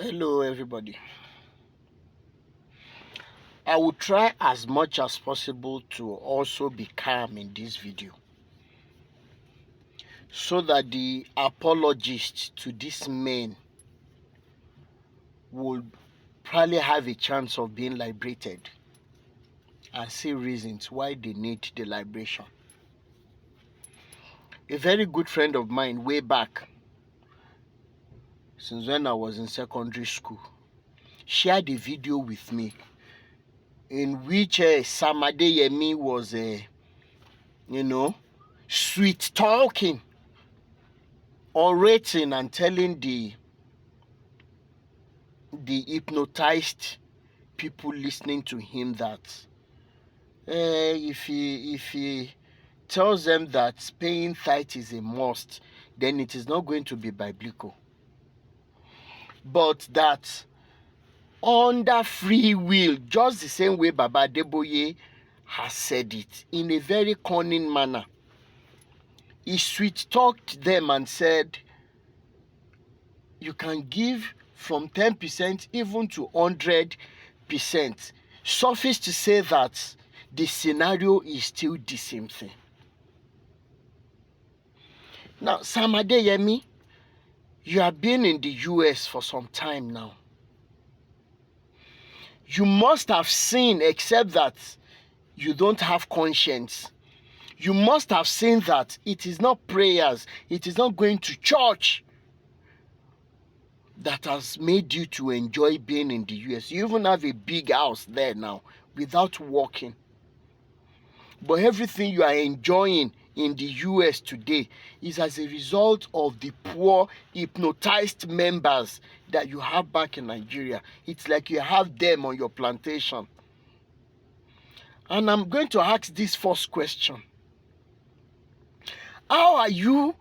Hello everybody. I will try as much as possible to also be calm in this video so that the apologists to this man will probably have a chance of being liberated and see reasons why they need the liberation. A very good friend of mine way back, since when I was in secondary school, shared a video with me in which Adeyemi was sweet talking, orating and telling the hypnotized people listening to him that if he tells them that paying tithe is a must, then it is not going to be biblical, but that under free will, just the same way Baba Adeboye has said it in a very cunning manner, he sweet talked them and said you can give from 10% even to 100%. Suffice to say that the scenario is still the same thing. Now, Adeyemi, you have been in the US for some time now. You must have seen, except that you don't have conscience, you must have seen that it is not prayers, it is not going to church that has made you to enjoy being in the US. You even have a big house there now without working. But everything you are enjoying in the US today is as a result of the poor hypnotized members that you have back in Nigeria. It's like you have them on your plantation. And I'm going to ask this first question. How are you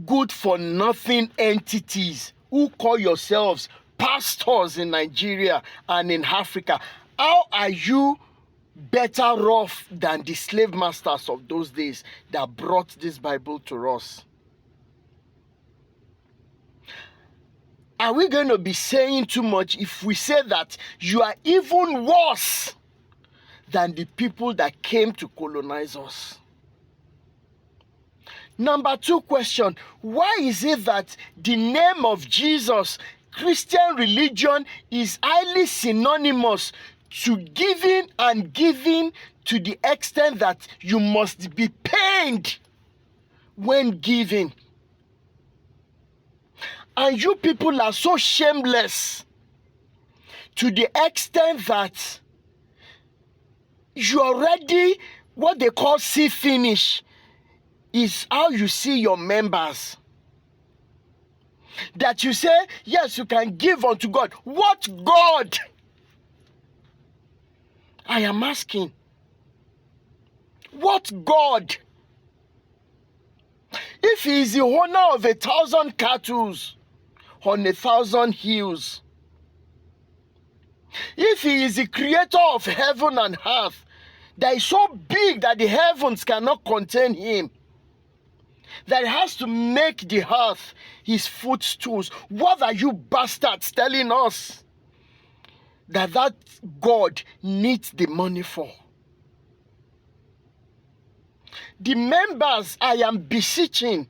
good for nothing entities who call yourselves pastors in Nigeria and in Africa? How are you better off than the slave masters of those days that brought this Bible to us? Are we going to be saying too much if we say that you are even worse than the people that came to colonize us? Number two question, why is it that the name of Jesus, Christian religion, is highly synonymous to giving and giving to the extent that you must be paid when giving? And you people are so shameless to the extent that you already, what they call see finish, is how you see your members. That you say, yes, you can give unto God. What God? I am asking. What God? If he is the owner of 1,000 cattle on 1,000 hills, if he is the creator of heaven and earth, that is so big that the heavens cannot contain him, that he has to make the earth his footstools, what are you bastards telling us that God needs the money for? The members I am beseeching,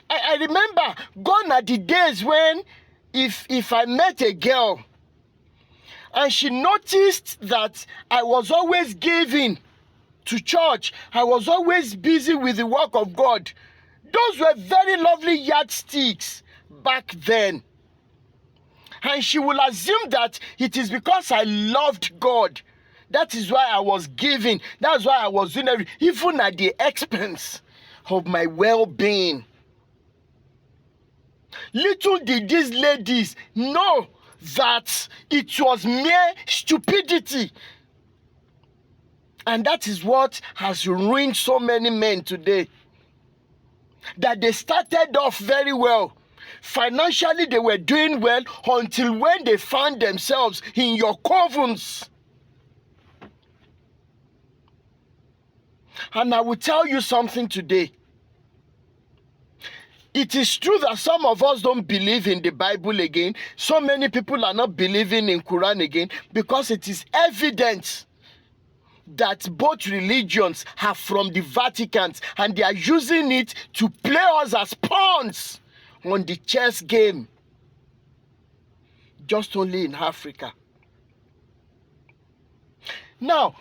I remember gone are the days when if I met a girl and she noticed that I was always giving to church, I was always busy with the work of God. Those were very lovely yardsticks back then. And she will assume that it is because I loved God. That is why I was giving. That's why I was doing everything, even at the expense of my well-being. Little did these ladies know that it was mere stupidity. And that is what has ruined so many men today. That they started off very well. Financially, they were doing well until when they found themselves in your covens. And I will tell you something today. It is true that some of us don't believe in the Bible again. So many people are not believing in Quran again because it is evident that both religions are from the Vatican and they are using it to play us as pawns on the chess game, just only in Africa. Now,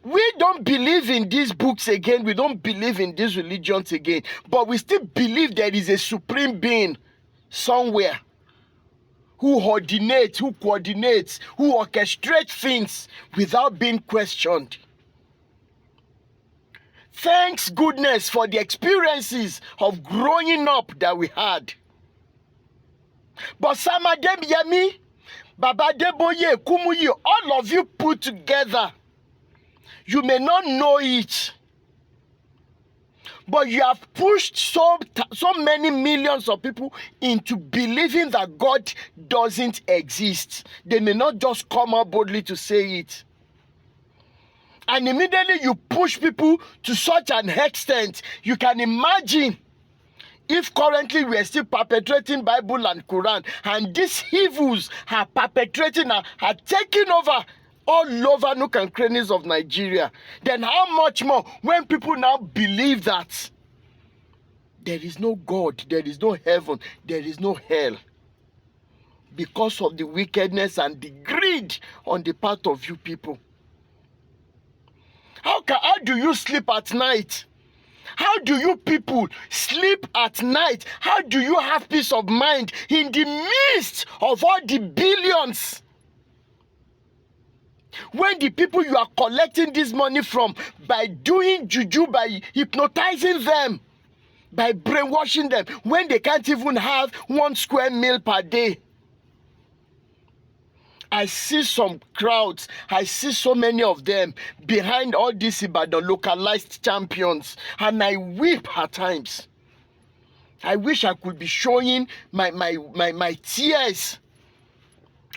we don't believe in these books again. We don't believe in these religions again. But we still believe there is a supreme being somewhere who coordinates, who orchestrates things without being questioned. Thanks goodness for the experiences of growing up that we had. But Sam Adeyemi, Baba Adeboye, Kumuyi, all of you put together, you may not know it, but you have pushed so many millions of people into believing that God doesn't exist. They may not just come out boldly to say it. And immediately you push people to such an extent, you can imagine if currently we are still perpetrating Bible and Quran, and these evils are perpetrating, are taking over all over nook and crannies of Nigeria, then how much more when people now believe that there is no God, there is no heaven, there is no hell, because of the wickedness and the greed on the part of you people. How do you sleep at night? How do you people sleep at night? How do you have peace of mind in the midst of all the billions? When the people you are collecting this money from, by doing juju, by hypnotizing them, by brainwashing them, when they can't even have 1 square meal per day. I see some crowds, I see so many of them behind all these Ibadan localized champions, and I weep at times. I wish I could be showing my tears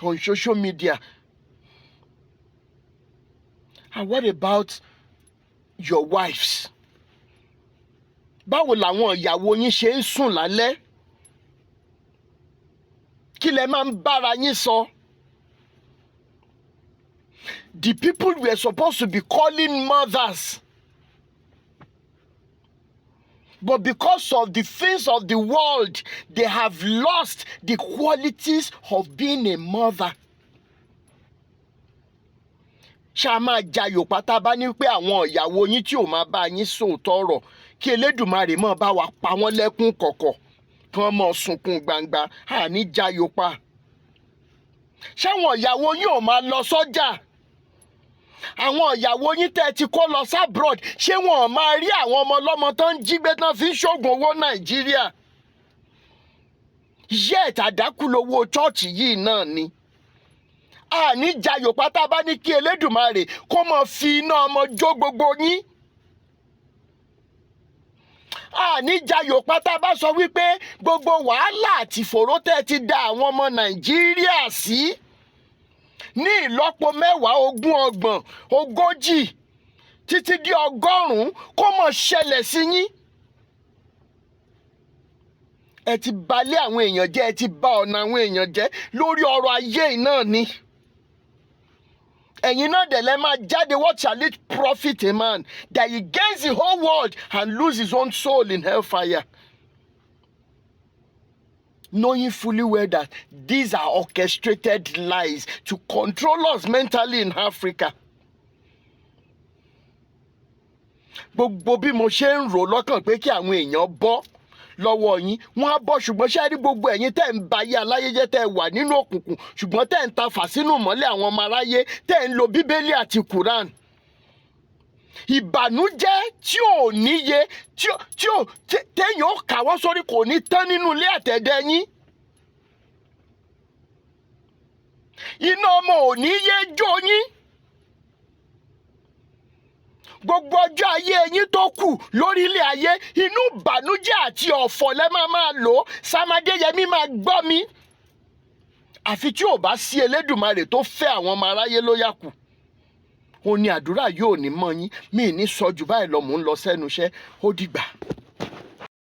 on social media. And what about your wives? Báwo làwọn ìyàwó yín ṣe ń sùn lálẹ́? Kí lẹ máa ń bára yín sọ? The people we are supposed to be calling mothers, but because of the things of the world, they have lost the qualities of being a mother. Ṣá máa jayò pátá bá ní pé àwọn ìyàwó yín tí ò máa bá yín sòótọ́ ọ̀rọ̀, kí Elédùmarè máa bá wa pa wọ́n lẹ́kún kọ̀kọ̀, kí wọ́n máa sunkún gbangba, àní jayò pa. Ṣáwọn ìyàwó yín ò máa lọ sọ́jà? Àwọn ìyàwó yín tẹ́ ti kó lọ abroad, ṣé wọn ò máa rí àwọn ọmọ ọlọ́mọ tó ń jí gbé tán fi ń ṣògùn owó Nàìjíríà? Yet àdákù lówó chọ́ọ̀chì yìí náà ni. Àní jayò pátá bá ní kí Elédùmarè kó máa fi iná ọmọ jó gbogbo yín. Àní jayò pátá bá sọ wípé gbogbo wàhálà àti ìfòòró tẹ́ ti dá àwọn ọmọ Nàìjíríà sí ní ìlọ́po 10, 20, 30, 40 títí di 100 kó mọ̀ ṣẹlẹ̀ sí yín. Ẹ ti balẹ̀ àwọn èèyàn jẹ́, ẹ ti bà ọ̀nà àwọn èèyàn jẹ́ lórí ọrọ̀ ayé náà ni. Ẹ̀yin náà dẹ̀ lẹ́ máa jáde, what shall it profit a man that he gains the whole world and lose his own soul in hellfire? Knowing fully well that these are orchestrated lies to control us mentally in Africa. Gbogbo bí mo ṣe ń rò lọ́kàn pé kí àwọn èèyàn bọ́ lọ́wọ́ yín, wọ́n á bọ́, ṣùgbọ́n ṣe rí gbogbo ẹ̀yin tẹ́ ń ba ayé aláyé jẹ́, tẹ́ wà nínú òkùnkùn, ṣùgbọ́n tẹ́ ń ta fà sínú mọ́lẹ̀ àwọn ọmọ aráyé, tẹ́ ń lo Bíbélì àti Quran. Ìbànújẹ́ tí ò níye, téèyàn ó kàwọ́ sórí kò ní tán nínú ilé àtẹ̀dẹ́ yín. Iná ọmọ ò ní yé jó yín. Gbogbo ọjọ́ ayé yín tó kù lórí ilé ayé, inú ìbànújẹ́ àti ọ̀fọ̀ lẹ máa lò. Sam Adeyemi máa gbọ́ mi. Àfi tí ò bá sí Elédùmarè tó fẹ́ àwọn ọmọ aráyé ló yà kù. Ó ní àdúrà yóò ní mọ́ yín, mi ní sọ jù báyìí lọ, mò ń lọ sẹ́nu iṣẹ́, ó dìgbà.